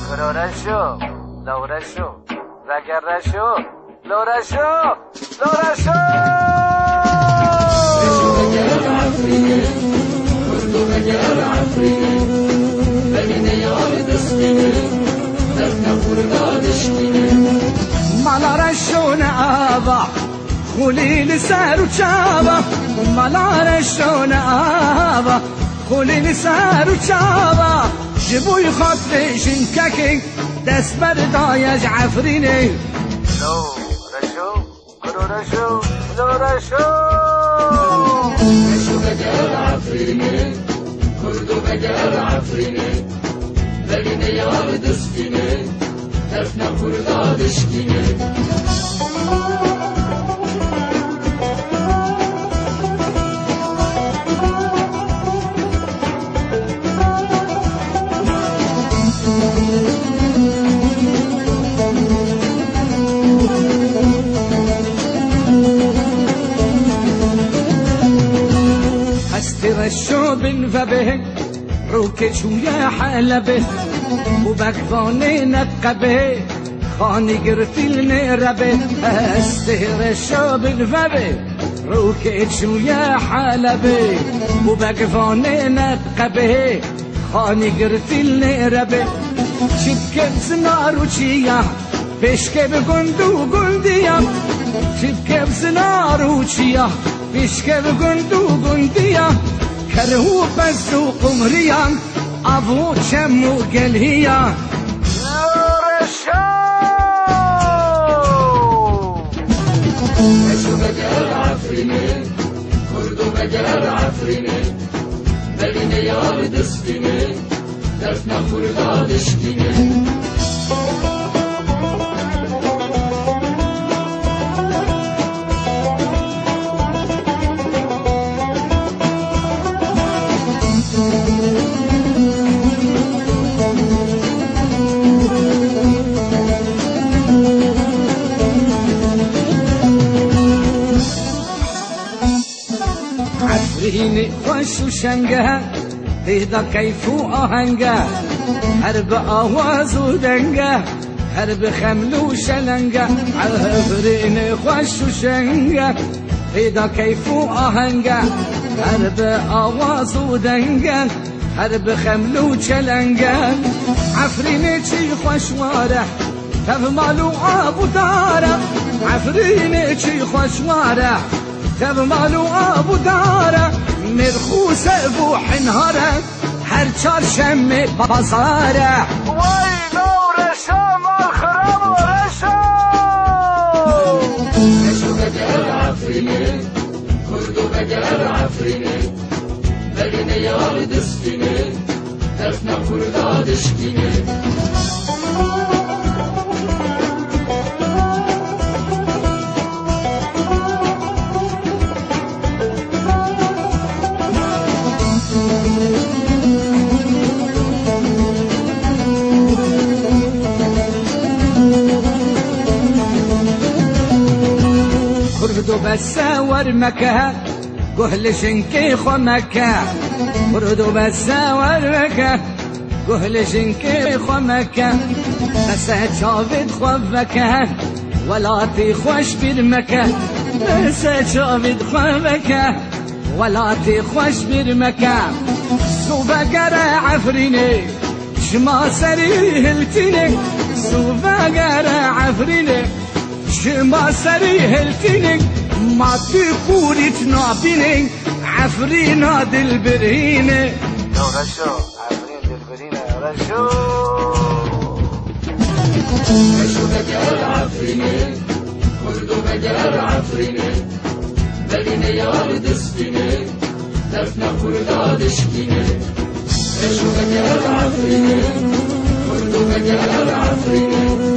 کرارشو لورشو رگرشو لورشو لورشو بجر عفرینه کرد و بجر عفرینه ببینه یار دستینه دفن خردادشینه ملارشون آبا خلیل سر و چابا ملارشون آبا خلیل سر و چابا جبوی خاطرشین ککی دست بردایش عفرینه لورشو کرارشو لورشو بشو بجر عفرینه کرد و بجر عفرینه ببینه یار دستینه دفن خردادشینه رشو بن فبه روكش ويا حلبه وبكفاني نقبه خاني قرتي النربه استهرشو بن فبه روكش ويا حلبه وبكفاني نقبه خاني قرتي النربه شبكة زنار وشيا بشكة بقندو قنديا شبكة زنار وشيا بشكة بقندو قنديا كرهو بسو قمريا أبو شمو قلهيا لورشو بشو بجر عفرینه کرد و بجر عفرینه ببینه یار دستینه دفن خردادشینه عفريني خوش وشنقه هيدا كيف آهنقه حرب آواز ودنقه حرب خمل وشلنقه عفريني خوش وشنقه هيدا كيف آهنقه حرب آواز ودنقه حرب خمل وشلنقه عفريني چي خوشواره تف مالو آبو داره عفريني چي خوشواره تب مالو آبو داره مرخوصه بو حنهاره هر چهارشنبه بازاره وای لورشو مال خراب ورشو بشو بجر عفرینه کرد و بجر عفرینه ببینه یار دستینه دفن خردادشینه كردو بساور مكة قهل شنكي خو مكة كردو بساور مكة قهل شنكي خو مكة بسا شافد خو مكة ولا تخوش بالمكة بسا شافد خو مكة ولا تخوش بالمكة سوبا قرا عفريني شما سري هلتيني سوبا قرا عفريني شما سري هلتيني ما تقولي تنابيني عفرينا دلبريني لورشو عفرين دلبرينة رشو بشو بجر عفرینه کرد و بجر عفرینه ببینه یار دستینه دفن خردادشینه بشو بجر عفرینه کرد و بجر عفرینه